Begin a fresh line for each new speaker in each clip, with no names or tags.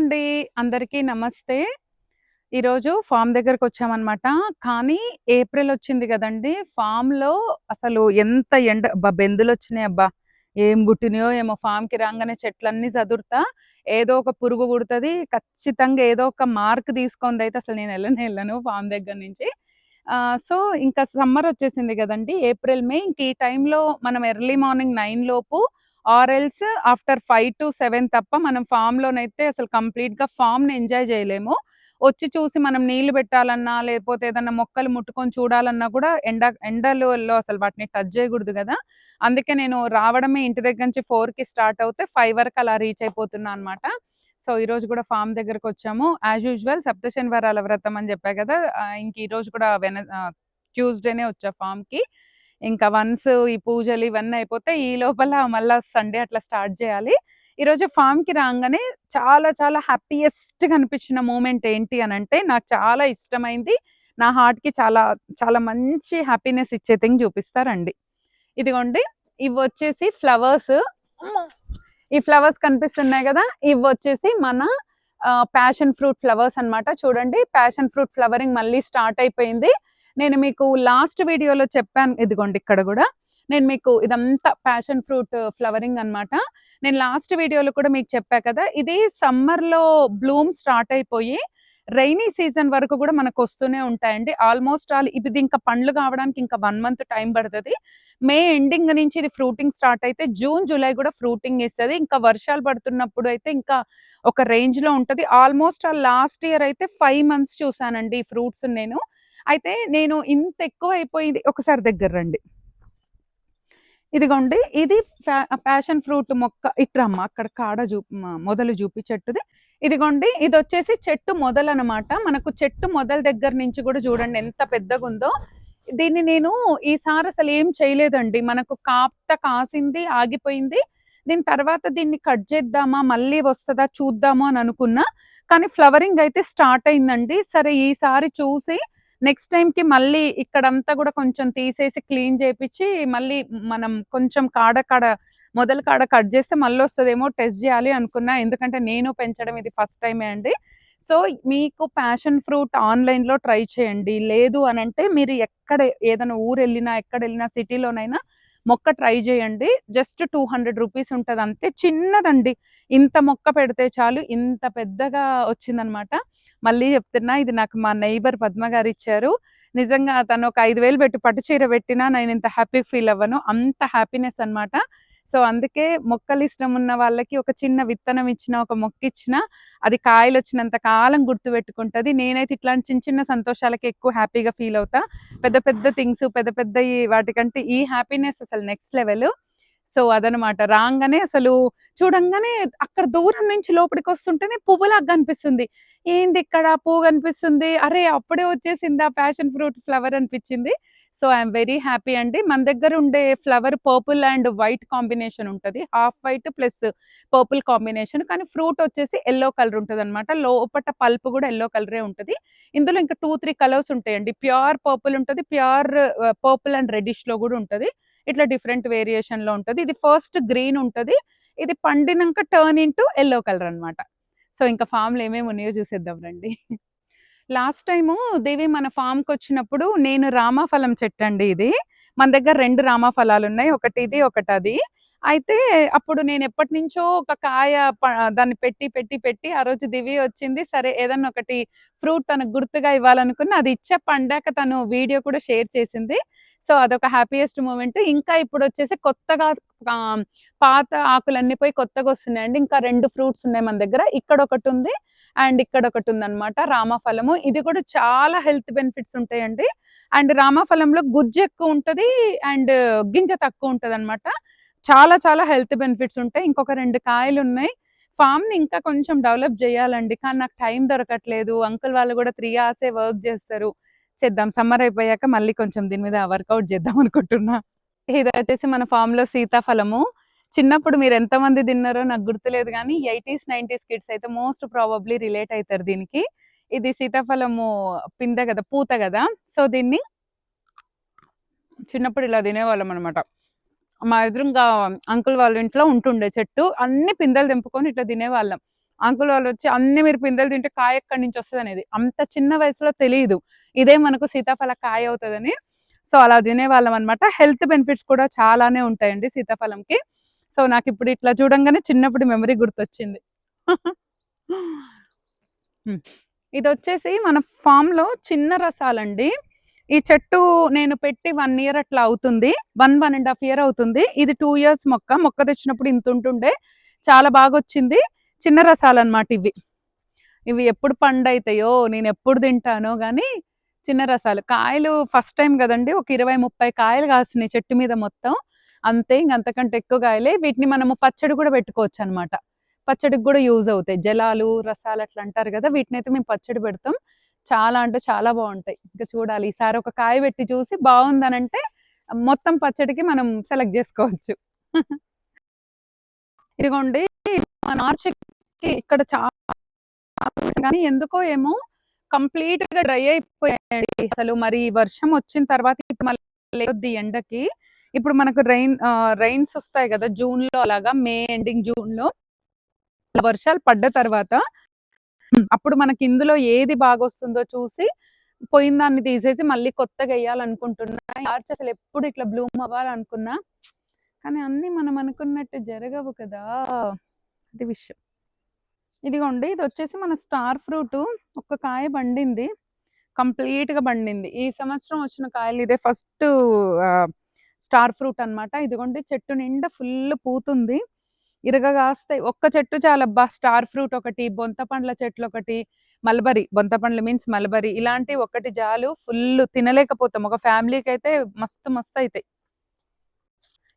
అండి. అందరికీ నమస్తే. ఈరోజు ఫార్మ్ దగ్గరకొచ్చామనమాట. కానీ ఏప్రిల్ వచ్చింది గదండీ! ఫార్మ్‌లో అసలు ఎంత ఎండ అబ్బా! బెందులొచ్చినాయబ్బా! ఏం గుట్టినయో ఏమో ఫార్మ్‌కి రాంగానే చెట్లన్నీ సదురుతా, ఏదో ఒక పురుగు కుడతది. ఖచ్చితంగా ఏదో ఒక మార్క్ తీసుకుందయితే అసలు నేను ఎళ్ళనే ఎళ్ళను ఫార్మ్ దగ్గర నుంచి. సో, ఇంకా సమ్మరొచ్చేసింది గదండీ! ఏప్రిల్, మే ఇంక ఈ టైంలో మనం ఎర్లీ మార్నింగ్ 9 లోపు ఆర్ ఎల్స్ ఆఫ్టర్ 5-7 తప్ప మనం ఫామ్‌లోనైతే అసలు కంప్లీట్‌గా ఫామ్‌ని ఎంజాయ్ జేయలేము. వచ్చి చూసి మనం నీళ్లు పెట్టాలన్నా, లేపోతే ఏదన్నా మొక్కలు ముట్టుకొని చూడాలన్నా కూడా ఎండలలో అసలు వాటిని టచ్ జేయగూడదు గదా! అందుకే నేను రావడమే ఇంటి దగ్గర నుంచి 4కి స్టార్ట్ అవుతే 5 వరకు అలా రీచ్ అయిపోతున్నా అనమాట. సో, ఈరోజు కూడా ఫార్మ్ దగ్గరకొచ్చాము. యాజ్ యూజువల్ సప్త శనివారాల వ్రతం అని జెప్పా గదా! ఇంక ఈరోజు కూడా ట్యూస్‌డేనే వచ్చా ఫార్మ్‌కి. ఇంకా వన్స్ ఈ పూజలు ఇవన్నీ అయిపోతే ఈ లోపల మళ్ళా సండే అట్లా స్టార్ట్ జేయాలి. ఈరోజు ఫార్మ్‌కి రాంగానే చాలా చాలా హ్యాపీయెస్ట్‌గా అనిపించిన మూమెంట్ ఏంటి అనంటే, నాకు చాలా ఇష్టమైంది. నా హార్ట్‌కి చాలా చాలా మంచి హ్యాపీనెస్ ఇచ్చే థింగ్ చూపిస్తా రండి. ఇదిగోండి ఇవొచ్చేసి ఫ్లవర్స్. అమ్మో! ఈ ఫ్లవర్స్ కనిపిస్తున్నాయి గదా! ఇవొచ్చేసి మన ప్యాషన్ ఫ్రూట్ ఫ్లవర్స్ అన్నమాట. చూడండి ప్యాషన్ ఫ్రూట్ ఫ్లవరింగ్ మళ్ళీ స్టార్ట్ అయిపోయింది. నేను మీకు లాస్ట్ వీడియోలో చెప్పాను. ఇదిగోండి ఇక్కడ గూడా. నేను మీకు ఇదంతా ప్యాషన్ ఫ్రూట్ ఫ్లవరింగ్ అన్నమాట. నేను లాస్ట్ వీడియోలో కూడా మీకు చెప్పా కదా! ఇది సమ్మర్‌లో బ్లూమ్ స్టార్ట్ అయిపోయి, రైనీ సీజన్ వరకు గూడా మనకొస్తూనే ఉంటాయండి. ఆల్‌మోస్ట్ ఆల్ ఇది ఇంకా పండ్లు కావడానికి ఇంకా 1 మంత్ టైం పడతది. మే ఎండింగ్ నుంచి ఇది ఫ్రూటింగ్ స్టార్ట్ అయితే జూన్, జూలై గూడా ఫ్రూటింగ్ ఇస్తది. ఇంకా వర్షాలు పడుతున్నప్పుడు అయితే ఇంకా ఒక రేంజ్‌లో ఉంటది. ఆల్‌మోస్ట్ ఆల్ లాస్ట్ ఇయర్ అయితే 5 మంత్స్ చూసానండి ఈ ఫ్రూట్స్‌ని నేను. అయితే నేను ఇంత ఎక్కువైపోయింది ఒకసారి దగ్గర రండి. ఇదిగోండి ఇది ప్యాషన్ ఫ్రూట్ మొక్క ఇట్రమ్మ అక్కడ కాడ మొదలు చూపి చెట్టుది. ఇదిగోండి ఇదొచ్చేసి చెట్టు మొదలనమాట. మనకు చెట్టు మొదలు దగ్గర నుంచి కూడా చూడండి ఎంత పెద్దగుందో. దీన్ని నేను ఈసారి అసలేం చేయలేదండి. మనకు కాసింది, ఆగిపోయింది. దీని తర్వాత దీన్ని కట్ చేద్దామా, మళ్ళీ వస్తదా చూద్దాము అని అనుకున్నా. కానీ ఫ్లవరింగ్ అయితే స్టార్ట్ అయిందండి. సరే ఈసారి చూసి నెక్స్ట్ టైమ్‌కి మళ్ళీ ఇక్కడంతా గూడా కొంచెం తీసేసి క్లీన్ చేపిచ్చి, మళ్ళీ మనం కొంచెం మొదలు కాడ కట్ చేస్తే మళ్ళొస్తదేమో టెస్ట్ జేయాలి అనుకున్నా. ఎందుకంటే నేను పెంచడం ఇది ఫస్ట్ టైమే అండి. సో, మీకు ప్యాషన్ ఫ్రూట్ ఆన్‌లైన్‌లో ట్రై చేయండి. లేదు అనంటే మీరు ఎక్కడ ఏదైనా ఊరెళ్ళినా, ఎక్కడెళ్ళినా సిటీలోనైనా మొక్క ట్రై చేయండి. జస్ట్ రూ. 200 ఉంటదంతే. చిన్నదండి. ఇంత మొక్క పెడితే చాలు. ఇంత పెద్దగా వచ్చిందనమాట. మళ్ళీ చెప్తున్నా ఇది నాకు మా నైబర్ పద్మ గారిచ్చారు. నిజంగా తను ఒక 5,000 పెట్టి పట్టు చీర పెట్టినా నేనింత హ్యాపీ ఫీల్ అవ్వను. అంత హ్యాపీనెస్ అన్నమాట. సో, అందుకే మొక్కలిష్టం ఉన్న వాళ్ళకి ఒక చిన్న విత్తనం ఇచ్చినా, ఒక మొక్కిచ్చినా అది కాయలొచ్చినంత కాలం గుర్తుపెట్టుకుంటది. నేనైతే ఇట్లాంటి చిన్న చిన్న సంతోషాలకే ఎక్కువ హ్యాపీగా ఫీల్ అవుతా. పెద్ద పెద్ద థింగ్స్ పెద్ద పెద్దయి వాటికంటే ఈ హ్యాపీనెస్ అసలు నెక్స్ట్ లెవెల్. సో, అదనమాట. రాంగానే అసలు చూడంగానే అక్కడ దూరం నుంచి లోపలికొస్తుంటేనే పువ్వులాగా కనిపిస్తుంది. ఏందిక్కడ పువ్వు కనిపిస్తుంది. అరే! అప్పుడే వచ్చేసిందా ప్యాషన్ ఫ్రూట్ ఫ్లవర్ అనిపిచ్చింది. సో, ఐయామ్ వెరీ హ్యాపీ అండి. మన దగ్గర ఉండే flower purple and white combination ఉంటది. Half white plus purple combination. కానీ ఫ్రూట్ వచ్చేసి యెల్లో కలర్ ఉంటదనమాట. లోపట పల్ప్ గూడా యెల్లో కలరే ఉంటది. ఇందులో ఇంకా 2, 3 కలర్స్ ఉంటాయండి. ప్యూర్ పర్పుల్ ఉంటది. ప్యూర్ పర్పుల్ అండ్ రెడ్డిష్‌లో గూడా ఉంటది. ఇట్లా డిఫరెంట్ వేరియేషన్‌లో ఉంటది. ఇది ఫస్ట్ గ్రీన్ ఉంటది. ఇది పండినంక టర్న్ ఇంటూ యెల్లో కలర్ అన్నమాట. సో, ఇంకా ఫార్మ్‌లో ఏమేమి ఉన్నాయో చూసేద్దాం రండి. లాస్ట్ టైము దేవి మన ఫార్మ్‌కొచ్చినప్పుడు నేను రామాఫలం చెట్టండి ఇది. మన దగ్గర 2 రామాఫలాలున్నాయి. ఒకటి ఇది, ఒకటది. అయితే అప్పుడు నేను ఎప్పటినుంచో ఒక కాయ ప దాన్ని పెట్టి ఆ రోజు దివి వచ్చింది. సరే ఏదన్నా ఒకటి ఫ్రూట్ తనకు గుర్తుగా ఇవ్వాలనుకున్న అది ఇచ్చా పండాక తను వీడియో కూడా షేర్ చేసింది. సో, అదొక హ్యాపీయెస్ట్ మూమెంట్. ఇంకా ఇప్పుడొచ్చేసి కొత్తగా ఆహ్, పాత ఆకులన్నీ పోయి కొత్తగొస్తున్నాయండి. ఇంకా 2 ఫ్రూట్స్ ఉన్నాయి మన దగ్గర. ఇక్కడొకటుంది అండ్ ఇక్కడొకటుందనమాట రామఫలము. ఇది కూడా చాలా హెల్త్ బెనిఫిట్స్ ఉంటాయండి. అండ్ రామఫలంలో గుజ్జు ఎక్కువుంటది. అండ్ గింజ తక్కువుంటదనమాట. చాలా చాలా హెల్త్ బెనిఫిట్స్ ఉంటాయి. ఇంకొక 2 కాయలున్నాయి. ఫార్మ్‌ని ఇంకా కొంచెం డెవలప్ జేయాలండి. కానీ నాకు టైం దొరకట్లేదు. అంకుల్ వాళ్ళు గూడా 3 అవర్సే వర్క్ జేస్తారు. చేద్దాం. సమ్మర్ అయిపోయాక మళ్ళీ కొంచెం దీని మీద వర్కౌట్ చేద్దాం అనుకుంటున్నా. ఇదొచ్చేసి మన ఫార్మ్‌లో సీతాఫలము. చిన్నప్పుడు మీరెంతమంది తిన్నారో నాకు గుర్తులేదు గానీ 80స్, 90స్ కిడ్స్ అయితే మోస్ట్ ప్రాబబ్లీ రిలేట్ అయితారు దీనికి. ఇది సీతాఫలము పిందె గదా! పూత గదా! సో, దీన్ని చిన్నప్పుడు ఇలా తినేవాళ్ళమనమాట. మా ఎదురుంగా అంకుల్ వాళ్ళ ఇంట్లో ఉంటుండే చెట్టు. అన్ని పిందెలు తెంపుకొని ఇట్లా తినేవాళ్ళం. అంకుల్ వాళ్ళు వచ్చి అన్ని మీరు పిందెలు తింటే కాయ ఎక్కడి నుంచి వస్తుంది అనేది అంత చిన్న వయసులో తెలియదు ఇదే మనకు సీతాఫల కాయ అవుతుందని. సో అలా తినేవాళ్ళం అనమాట. హెల్త్ బెనిఫిట్స్ కూడా చాలానే ఉంటాయండి సీతాఫలంకి. సో నాకు ఇప్పుడు ఇట్లా చూడంగానే చిన్నప్పుడు మెమరీ గుర్తొచ్చింది. ఇది వచ్చేసి మన ఫామ్ లో చిన్న రసాలండి. ఈ చెట్టు నేను పెట్టి 1 ఇయర్ అట్లా అవుతుంది, 1.5 ఇయర్ అవుతుంది. ఇది 2 ఇయర్స్ మొక్క తెచ్చినప్పుడు ఇంత ఉంటుండే, చాలా బాగా వచ్చింది. చిన్న రసాలు అనమాట ఇవి. ఇవి ఎప్పుడు పండు అవుతాయో నేను ఎప్పుడు తింటానో కానీ చిన్న రసాలు. కాయలు ఫస్ట్ టైం కదండి, ఒక 20-30 కాయలు కాస్తున్నాయి చెట్టు మీద మొత్తం. అంతే, ఇంకంతకంటే ఎక్కువ కాయలే. వీటిని మనము పచ్చడి కూడా పెట్టుకోవచ్చు అనమాట. పచ్చడికి కూడా యూజ్ అవుతాయి. జలాలు, రసాలు అట్లా అంటారు కదా, వీటినైతే మేము పచ్చడి పెడతాం. చాలా అంటే చాలా బాగుంటాయి. ఇంకా చూడాలి, ఈసారి ఒక కాయ పెట్టి చూసి బాగుందనంటే మొత్తం పచ్చడికి మనం సెలెక్ట్ చేసుకోవచ్చు. ఇదిగోండి మా నార్చిక్కి ఇక్కడ చాలా, కానీ ఎందుకో ఏమో కంప్లీట్ గా డ్రై అయిపోయాయండి అసలు. మరి వర్షం వచ్చిన తర్వాత ఇప్పుడు మళ్ళీ లేవద్ది ఎండకి. ఇప్పుడు మనకు రైన్స్ వస్తాయి కదా జూన్ లో, అలాగా మే ఎండింగ్ జూన్ లో వర్షాలు పడ్డ తర్వాత అప్పుడు మనకి ఇందులో ఏది బాగా వస్తుందో చూసి పోయిన దాన్ని తీసేసి మళ్ళీ కొత్తగా వేయాలనుకుంటున్నా. మార్చి అసలు ఎప్పుడు ఇట్లా బ్లూమ్ అవ్వాలనుకున్నా, కానీ అన్ని మనం అనుకున్నట్టు జరగవు కదా, అది విషయం. ఇదిగోండి ఇది వచ్చేసి మన స్టార్ ఫ్రూట్. ఒక్క కాయ పండింది, కంప్లీట్ గా పండింది. ఈ సంవత్సరం వచ్చిన కాయలు ఇదే ఫస్ట్ స్టార్ ఫ్రూట్ అన్నమాట. ఇదిగోండి చెట్టు నిండా ఫుల్ పూతుంది, ఇరగగాస్తాయి. ఒక్క చెట్టు చాలబ్బా, స్టార్ ఫ్రూట్ ఒకటి, బొంత పండ్ల చెట్లు ఒకటి, మల్బరీ, బొంత పండ్లు మీన్స్ మల్బరీ, ఇలాంటి ఒకటి జాలు. ఫుల్ తినలేకపోతాం, ఒక ఫ్యామిలీకి అయితే మస్తు మస్తు అవుతాయి.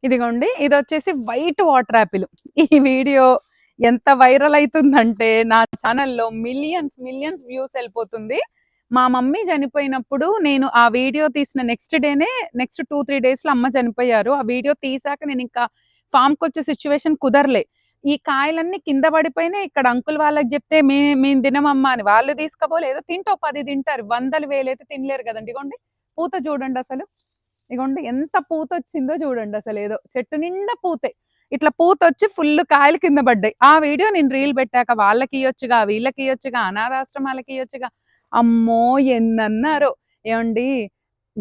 ఇదిగోండి ఇది వచ్చేసి వైట్ వాటర్ యాపిల్. ఈ వీడియో ఎంత వైరల్ అవుతుందంటే నా ఛానల్లో మిలియన్స్ మిలియన్స్ వ్యూస్ వెళ్ళిపోతుంది. మా మమ్మీ చనిపోయినప్పుడు నేను ఆ వీడియో తీసిన నెక్స్ట్ డేనే, నెక్స్ట్ 2-3 డేస్ లో అమ్మ చనిపోయారు. ఆ వీడియో తీసాక నేను ఇంకా ఫామ్ కి వచ్చే సిచ్యువేషన్ కుదరలే. ఈ కాయలన్నీ కింద పడిపోయినాయి. ఇక్కడ అంకుల్ వాళ్ళకి చెప్తే మేము తినమమ్మా అని, వాళ్ళు తీసుకపోలే. ఏదో తింటో 10 తింటారు, 100,000 అయితే తినలేరు కదండి. ఇగోండి పూత చూడండి అసలు, ఇగోండి ఎంత పూత వచ్చిందో చూడండి అసలు. ఏదో చెట్టు నిండా పూతే. ఇట్లా పూత వచ్చి ఫుల్ కాయలు కింద పడ్డాయి. ఆ వీడియో నేను రీల్ పెట్టాక వాళ్ళకి ఇవ్వచ్చుగా, వీళ్ళకి ఇవ్వచ్చుగా, అనాథాశ్రమాలకి ఇవ్వచ్చుగా. అమ్మో ఎన్నన్నారో. ఏమండి,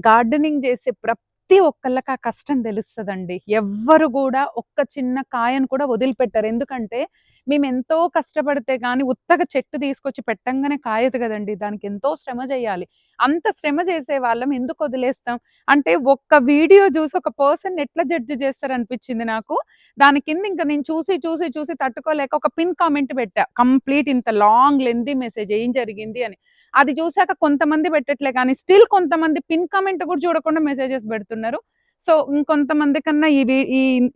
గార్డెనింగ్ చేసే ప్రతి ఒక్కళ్ళకి ఆ కష్టం తెలుస్తుందండి. ఎవ్వరు కూడా ఒక్క చిన్న కాయను కూడా వదిలిపెట్టారు. ఎందుకంటే మేము ఎంతో కష్టపడితే గానీ ఉత్తగా చెట్టు తీసుకొచ్చి పెట్టంగానే కాయదు కదండి, దానికి ఎంతో శ్రమ చేయాలి. అంత శ్రమ చేసే వాళ్ళం ఎందుకు వదిలేస్తాం? అంటే ఒక్క వీడియో చూసి ఒక పర్సన్ ఎట్లా జడ్జి చేస్తారు అనిపించింది నాకు. దాని కింద ఇంకా నేను చూసి చూసి చూసి తట్టుకోలేక ఒక పిన్ కామెంట్ పెట్టా, కంప్లీట్ ఇంత లాంగ్ లెంతీ మెసేజ్ ఏం జరిగింది అని. అది చూసాక కొంతమంది పెట్టట్లే కానీ స్టిల్ కొంతమంది పిన్ కామెంట్ కూడా చూడకుండా మెసేజెస్ పెడుతున్నారు. సో ఇంకొంతమంది కన్నా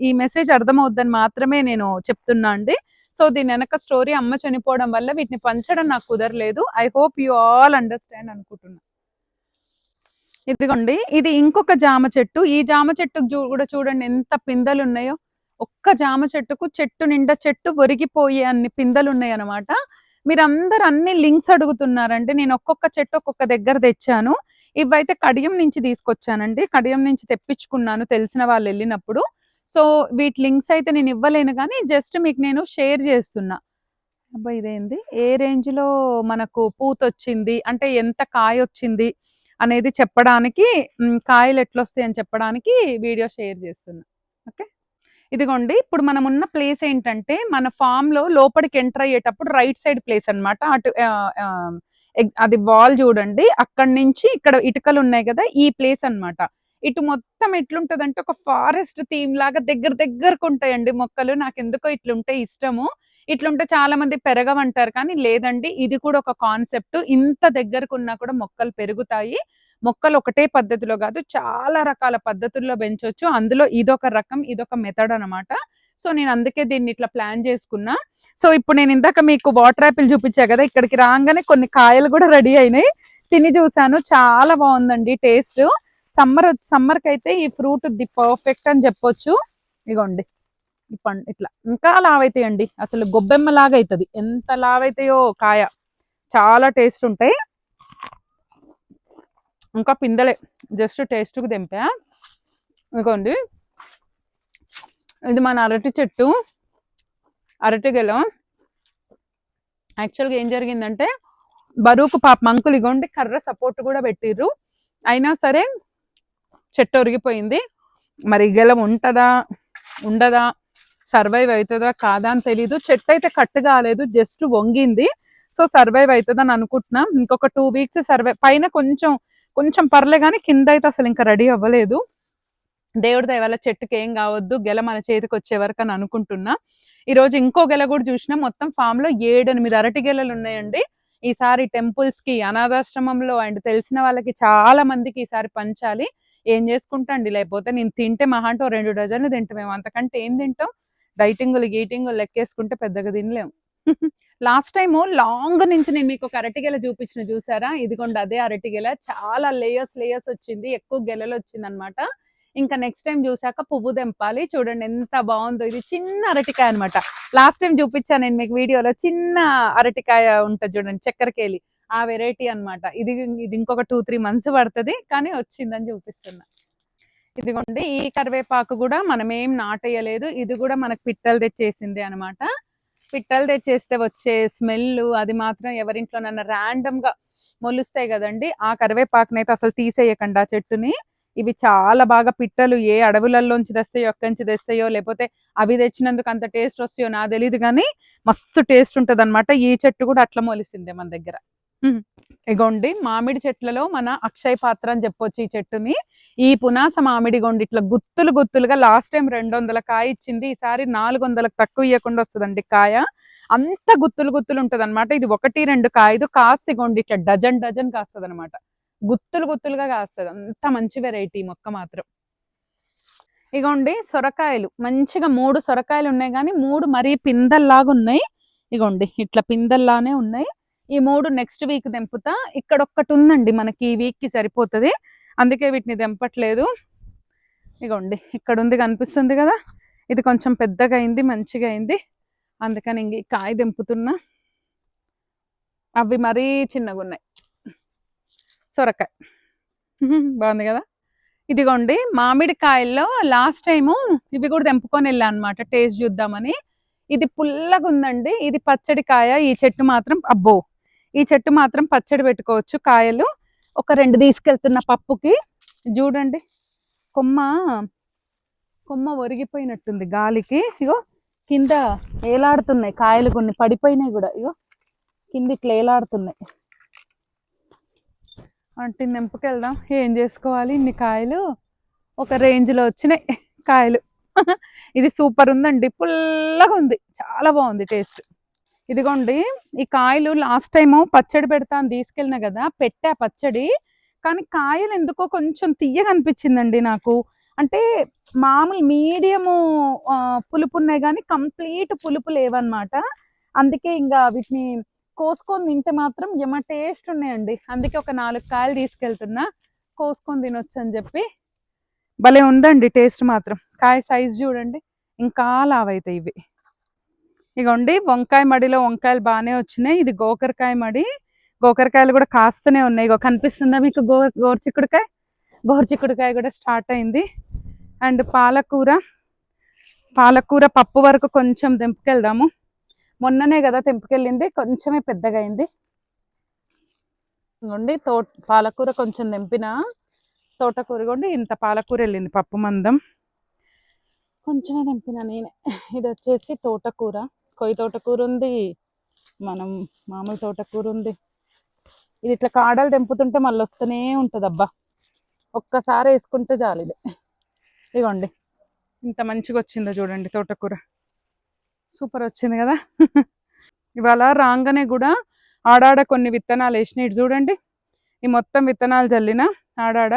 ఈ మెసేజ్ అర్థమవుద్దని మాత్రమే నేను చెప్తున్నా అండి. సో దీని వెనక స్టోరీ, అమ్మ చనిపోవడం వల్ల వీటిని పంచడం నాకు కుదరలేదు. I hope you all understand అనుకుంటున్నా. ఇదిగోండి ఇది ఇంకొక జామ చెట్టు. ఈ జామ చెట్టుకు కూడా చూడండి ఎంత పిందెలు ఉన్నాయో. ఒక్క జామ చెట్టుకు చెట్టు నిండా చెట్టు ఒరిగిపోయే అన్ని పిందెలు ఉన్నాయి అనమాట. మీరందరూ అన్ని లింక్స్ అడుగుతున్నారంటే నేను ఒక్కొక్క చెట్టు ఒక్కొక్క దగ్గర తెచ్చాను. ఇవైతే కడియం నుంచి తీసుకొచ్చానండి, కడియం నుంచి తెప్పించుకున్నాను తెలిసిన వాళ్ళు వెళ్ళినప్పుడు. సో వీటి లింక్స్ అయితే నేను ఇవ్వలేను కానీ జస్ట్ మీకు నేను షేర్ చేస్తున్నా. అబ్బా ఇదేంది, ఏ రేంజ్ లో మనకు పూతొచ్చింది అంటే ఎంత కాయ వచ్చింది అనేది చెప్పడానికి, కాయలు ఎట్లొస్తాయి అని చెప్పడానికి వీడియో షేర్ చేస్తున్నా. ఓకే, ఇదిగోండి ఇప్పుడు మనం ఉన్న ప్లేస్ ఏంటంటే మన ఫామ్ లో లోపలికి ఎంటర్ అయ్యేటప్పుడు రైట్ సైడ్ ప్లేస్ అన్నమాట. అటు అది వాల్ చూడండి, అక్కడి నుంచి ఇక్కడ ఇటుకలు ఉన్నాయి కదా, ఈ ప్లేస్ అన్నమాట. ఇటు మొత్తం ఎట్లుంటదంటే ఒక ఫారెస్ట్ థీమ్ లాగా దగ్గర దగ్గరకు ఉంటాయండి మొక్కలు. నాకు ఎందుకో ఇట్లుంటే ఇష్టము. ఇట్లుంటే చాలా మంది పెరగమంటారు కానీ లేదండి, ఇది కూడా ఒక కాన్సెప్ట్. ఇంత దగ్గరకు ఉన్నా కూడా మొక్కలు పెరుగుతాయి. మొక్కలు ఒకటే పద్ధతిలో కాదు, చాలా రకాల పద్ధతుల్లో పెంచొచ్చు. అందులో ఇదొక రకం, ఇదొక మెథడ్ అన్నమాట. సో నేను అందుకే దీన్ని ఇట్లా ప్లాన్ చేసుకున్నా. సో ఇప్పుడు నేను ఇందాక మీకు వాటర్ యాపిల్ చూపించా కదా, ఇక్కడికి రాగానే కొన్ని కాయలు కూడా రెడీ అయినాయి. తిని చూసాను, చాలా బాగుందండి టేస్ట్. సమ్మర్ కి అయితే ఈ ఫ్రూట్ ది పర్ఫెక్ట్ అని చెప్పొచ్చు. ఇగోండి ఈ పండు ఇట్లా ఇంకా లావైతాయండి, అసలు గొబ్బెమ్మ లాగా అవుతుంది. ఎంత లావైతాయో కాయ, చాలా టేస్ట్ ఉంటాయి. ఇంకా పిందెలే, జస్ట్ టేస్ట్కి తెంపా. ఇదిగోండి ఇది మన అరటి చెట్టు, అరటి గెల. యాక్చువల్గా ఏం జరిగిందంటే బరువుకు పాపం అంకుల్ ఇగోండి కర్ర సపోర్ట్ కూడా పెట్టిర్రు, అయినా సరే చెట్టు ఒరిగిపోయింది. మరి గెల ఉంటదా ఉండదా, సర్వైవ్ అవుతుందా కాదా అని తెలీదు. చెట్టు అయితే కట్ కాలేదు, జస్ట్ వంగింది. సో సర్వైవ్ అవుతుందని అనుకుంటున్నాం. ఇంకొక 2 వీక్స్ సర్వైవ్, పైన కొంచెం కొంచెం పర్లే కానీ కింద అయితే అసలు ఇంకా రెడీ అవ్వలేదు. దేవుడి దయ వల్ల చెట్టుకి ఏం కావద్దు, గెల మన చేతికి వచ్చే వరకు అని అనుకుంటున్నా. ఈ రోజు ఇంకో గెల కూడా చూసినా, మొత్తం ఫామ్ లో 7-8 అరటి గెలలు ఉన్నాయండి. ఈసారి టెంపుల్స్ కి, అనాథాశ్రమంలో అండ్ తెలిసిన వాళ్ళకి చాలా మందికి ఈసారి పంచాలి. ఏం చేసుకుంటా అండి, లేకపోతే నేను తింటే మహా అంటే 2 డజన్లు తింటామేమో, అంతకంటే ఏం తింటాం. డైటింగులు గీటింగులు లెక్కేసుకుంటే పెద్దగా తినలేం. లాస్ట్ టైము లాంగ్ నుంచి నేను మీకు ఒక అరటిగెల చూపించిన చూసారా, ఇదిగోండి అదే అరటిగెల. చాలా లేయర్స్ లేయర్స్ వచ్చింది, ఎక్కువ గెలలు వచ్చింది అనమాట. ఇంకా నెక్స్ట్ టైం చూసాక పువ్వు తెంపాలి. చూడండి ఎంత బాగుందో, ఇది చిన్న అరటికాయ అనమాట. లాస్ట్ టైం చూపించాను నేను మీకు వీడియోలో, చిన్న అరటికాయ ఉంటుంది చూడండి, చక్కెరకేళి, ఆ వెరైటీ అన్నమాట. ఇది ఇది ఇంకొక 2-3 మంత్స్ పడుతుంది, కానీ వచ్చిందని చూపిస్తున్నా. ఇదిగోండి ఈ కరివేపాకు కూడా మనం ఏం నాటేయలేదు, ఇది కూడా మనకు పిట్టలు తెచ్చేసింది అనమాట. పిట్టలు తెచ్చేస్తే వచ్చే స్మెల్, అది మాత్రం ఎవరింట్లోనన్నా ర్యాండమ్ గా మొలుస్తాయి కదండి, ఆ కరివేపాకునైతే అసలు తీసేయకండి ఆ చెట్టుని. ఇవి చాలా బాగా పిట్టలు ఏ అడవులలోంచి తెస్తాయో, ఎక్కడి నుంచి తెస్తాయో, లేకపోతే అవి తెచ్చినందుకు అంత టేస్ట్ వస్తాయో నాకు తెలియదు, కానీ మస్తు టేస్ట్ ఉంటది అనమాట. ఈ చెట్టు కూడా అట్లా మొలిసిందే మన దగ్గర. ఇగోండి మామిడి చెట్లలో మన అక్షయ పాత్ర అని చెప్పొచ్చు ఈ చెట్టుని. ఈ పునాస మామిడి గొండి ఇట్లా గుత్తులు గుత్తులుగా, లాస్ట్ టైం 200 కాయ ఇచ్చింది, ఈసారి 400కు తక్కువ ఇవ్వకుండా వస్తుందండి కాయ. అంత గుత్తులు గుత్తులు ఉంటది అనమాట. ఇది 1-2 కాయదు, కాస్త ఇగోండి ఇట్లా డజన్ డజన్ కాస్తుంది అనమాట. గుత్తులు గుత్తులుగా కాస్తుంది, అంత మంచి వెరైటీ మొక్క మాత్రం. ఇగోండి సొరకాయలు మంచిగా 3 సొరకాయలు ఉన్నాయి, కానీ 3 మరీ పిందల్లాగా ఉన్నాయి. ఇగోండి ఇట్లా పిందల్లానే ఉన్నాయి. ఈ 3 నెక్స్ట్ వీక్ తెంపుతా. ఇక్కడ ఒక్కటి ఉందండి మనకి, ఈ వీక్ కి సరిపోతుంది, అందుకే వీటిని తెంపట్లేదు. ఇగోండి ఇక్కడ ఉంది, కనిపిస్తుంది కదా, ఇది కొంచెం పెద్దగా అయింది, మంచిగా అయింది, అందుకని ఇంక ఈ కాయ తెంపుతున్నా. అవి మరీ చిన్నగా ఉన్నాయి. సొరకాయ బాగుంది కదా. ఇదిగోండి మామిడికాయల్లో లాస్ట్ టైము ఇవి కూడా తెంపుకొని వెళ్ళా అనమాట, టేస్ట్ చూద్దామని. ఇది పుల్లగా ఉందండి, ఇది పచ్చడి కాయ. ఈ చెట్టు మాత్రం అబ్బో, ఈ చెట్టు మాత్రం పచ్చడి పెట్టుకోవచ్చు కాయలు. ఒక 2 తీసుకెళ్తున్న పప్పుకి. చూడండి కొమ్మ కొమ్మ ఒరిగిపోయినట్టుంది గాలికి. ఇగో కింద ఏలాడుతున్నాయి కాయలు, కొన్ని పడిపోయినాయి కూడా. ఇగో కింద ఇట్లా ఏలాడుతున్నాయి. అంటే నింపుకెళ్దాం, ఏం చేసుకోవాలి, ఇన్ని కాయలు ఒక రేంజ్లో వచ్చినాయి కాయలు. ఇది సూపర్ ఉందండి, పుల్లగా ఉంది, చాలా బాగుంది టేస్ట్. ఇదిగోండి ఈ కాయలు లాస్ట్ టైము పచ్చడి పెడతా అని తీసుకెళ్ళినా కదా, పెట్టా పచ్చడి, కానీ కాయలు ఎందుకో కొంచెం తీయగా అనిపించిందండి నాకు. అంటే మామూలు మీడియము పులుపు ఉన్నాయి, కానీ కంప్లీట్ పులుపు లేవన్నమాట. అందుకే ఇంకా వీటిని కోసుకొని తింటే మాత్రం ఏమ టేస్ట్ ఉన్నాయండి. అందుకే ఒక 4 కాయలు తీసుకెళ్తున్నా, కోసుకొని తినొచ్చు అని చెప్పి. భలే ఉందండి టేస్ట్ మాత్రం. కాయ సైజ్ చూడండి, ఇంకా లావైతాయి ఇవి. ఇగోండి వంకాయ మడిలో వంకాయలు బాగానే వచ్చినాయి. ఇది గోకరకాయ మడి, గోకరకాయలు కూడా కాస్తూనే ఉన్నాయి. ఇగో కనిపిస్తుందా మీకు, గోరుచిక్కుడుకాయ, గోరుచిక్కుడుకాయ కూడా స్టార్ట్ అయింది. అండ్ పాలకూర, పాలకూర పప్పు వరకు కొంచెం తెంపుకెళ్దాము. మొన్ననే కదా తెంపుకెళ్ళింది, కొంచెమే పెద్దగా అయింది. ఇగోండి పాలకూర కొంచెం తెంపిన, తోటకూర కొండి ఇంత పాలకూర వెళ్ళింది పప్పు మందం, కొంచెమే తెంపిన నేనే. ఇది వచ్చేసి తోటకూర, కొయ్య తోటకూర ఉంది, మనం మామూలు తోటకూర ఉంది. ఇది ఇట్లా కాడలు తెంపుతుంటే మళ్ళీ వస్తూనే ఉంటుంది అబ్బా, ఒక్కసారి వేసుకుంటే చాలు ఇది. ఇదిగోండి ఇంత మంచిగా వచ్చిందో చూడండి తోటకూర, సూపర్ వచ్చింది కదా. ఇవాళ రాగానే కూడా ఆడాడ కొన్ని విత్తనాలు వేసిన, ఇటు చూడండి ఈ మొత్తం విత్తనాలు చల్లిన, ఆడాడ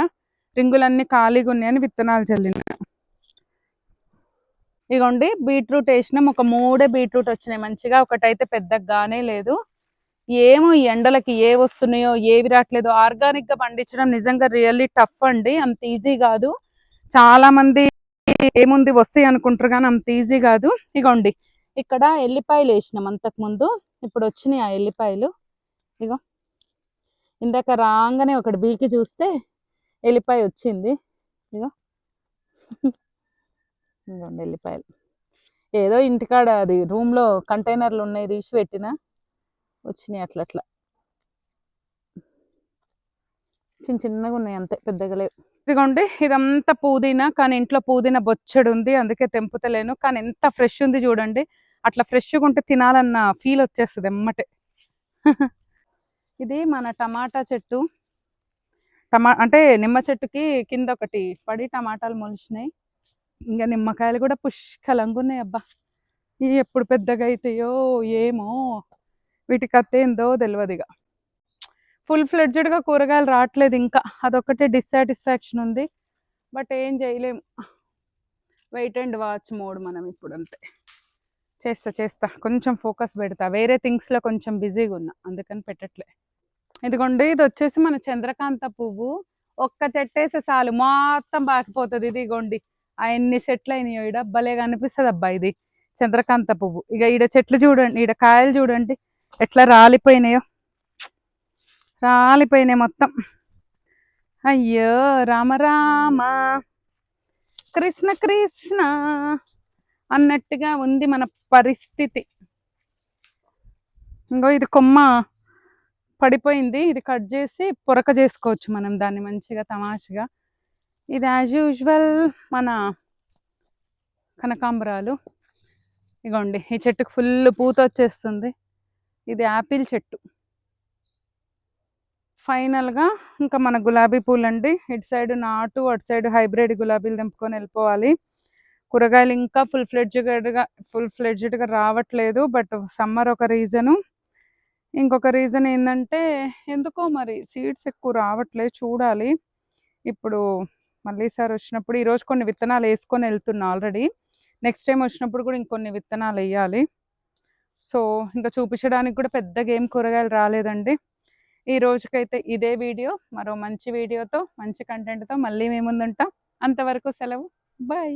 రింగులన్నీ ఖాళీగా ఉన్నాయని విత్తనాలు చల్లిన. ఇగోండి బీట్రూట్ వేసినాం, ఒక 3 బీట్రూట్ వచ్చినాయి మంచిగా, ఒకటైతే పెద్దగానే లేదు. ఏమో ఈ ఎండలకి ఏ వస్తున్నాయో ఏవి రావట్లేదు. ఆర్గానిక్ గా పండించడం నిజంగా రియల్లీ టఫ్ అండి, అంత ఈజీ కాదు. చాలా మంది ఏముంది వస్తాయి అనుకుంటారు, కానీ అంత ఈజీ కాదు. ఇగోండి ఇక్కడ ఎల్లిపాయలు వేసినాం అంతకు ముందు, ఇప్పుడు వచ్చినాయి ఆ ఎల్లిపాయలు. ఇగో ఇందాక రాగానే ఒకటి బీకి చూస్తే ఎల్లిపాయ వచ్చింది. ఇగో ఇదిగోండి ఎల్లిపాయలు, ఏదో ఇంటికాడ అది రూమ్ లో కంటైనర్లు ఉన్నాయి తీసి పెట్టిన. వచ్చినాయి అట్లా అట్లా చిన్న చిన్నగా ఉన్నాయి అంతే, పెద్దగా లేవు. ఇదిగోండి ఇదంతా పుదీనా, కానీ ఇంట్లో పుదీనా బొచ్చడు ఉంది, అందుకే తెంపుతలేను. కానీ ఎంత ఫ్రెష్ ఉంది చూడండి, అట్లా ఫ్రెష్గా ఉంటే తినాలన్న ఫీల్ వచ్చేస్తుంది ఎమ్మటే. ఇది మన టమాటా చెట్టు. అంటే నిమ్మ చెట్టుకి కింద ఒకటి పడి టమాటాలు మొలిచినాయి. ఇంకా నిమ్మకాయలు కూడా పుష్కలంగా ఉన్నాయి అబ్బా. ఇవి ఎప్పుడు పెద్దగా అవుతాయో ఏమో, వీటికి అత్తేందో తెలియదు. ఇక ఫుల్ ఫ్లెడ్జెడ్గా కూరగాయలు రావట్లేదు ఇంకా, అదొకటే డిస్సాటిస్ఫాక్షన్ ఉంది. బట్ ఏం చేయలేము, వెయిట్ అండ్ వాచ్ మోడ్ మనం ఇప్పుడు అంతే. చేస్తా కొంచెం ఫోకస్ పెడతా, వేరే థింగ్స్లో కొంచెం బిజీగా ఉన్నా, అందుకని పెట్టట్లే. ఇదిగోండి ఇది వచ్చేసి మన చంద్రకాంత పువ్వు. ఒక్క చెట్టేస్తే చాలు మొత్తం పాకిపోతుంది. ఇదిగోండి ఎన్ని చెట్లు అయినాయో, ఈడ భలేగా అనిపిస్తుంది అబ్బా ఇది చంద్రకాంత పువ్వు. ఇక ఈడ చెట్లు చూడండి, ఈడ కాయలు చూడండి ఎట్లా రాలిపోయినాయో, రాలిపోయినాయి మొత్తం. అయ్యో రామ రామ కృష్ణ కృష్ణ అన్నట్టుగా ఉంది మన పరిస్థితి. ఇంకో ఇది కొమ్మ పడిపోయింది, ఇది కట్ చేసి పొరక చేసుకోవచ్చు మనం దాన్ని మంచిగా తమాషగా. ఇది యాజ్ యూజువల్ మన కనకాంబరాలు. ఇగోండి ఈ చెట్టుకు ఫుల్ పూత వచ్చేస్తుంది. ఇది యాపిల్ చెట్టు. ఫైనల్గా ఇంకా మన గులాబీ పూలు అండి. ఇటు సైడ్ నాటు, అటు సైడ్ హైబ్రిడ్ గులాబీలు తెంపుకొని వెళ్ళిపోవాలి. కూరగాయలు ఇంకా ఫుల్ ఫ్లెడ్జ్డ్గా రావట్లేదు. బట్ సమ్మర్ ఒక రీజను, ఇంకొక రీజన్ ఏంటంటే ఎందుకో మరి సీడ్స్ ఎక్కువ రావట్లేదు, చూడాలి. ఇప్పుడు మళ్ళీ సారి వచ్చినప్పుడు ఈరోజు కొన్ని విత్తనాలు వేసుకొని వెళ్తున్నా ఆల్రెడీ. నెక్స్ట్ టైం వచ్చినప్పుడు కూడా ఇంకొన్ని విత్తనాలు వేయాలి. సో ఇంకా చూపించడానికి కూడా పెద్దగా ఏం కూరగాయలు రాలేదండి. ఈ రోజుకైతే ఇదే వీడియో. మరో మంచి వీడియోతో మంచి కంటెంట్తో మళ్ళీ మేము ముందుంటాం. అంతవరకు సెలవు, బాయ్.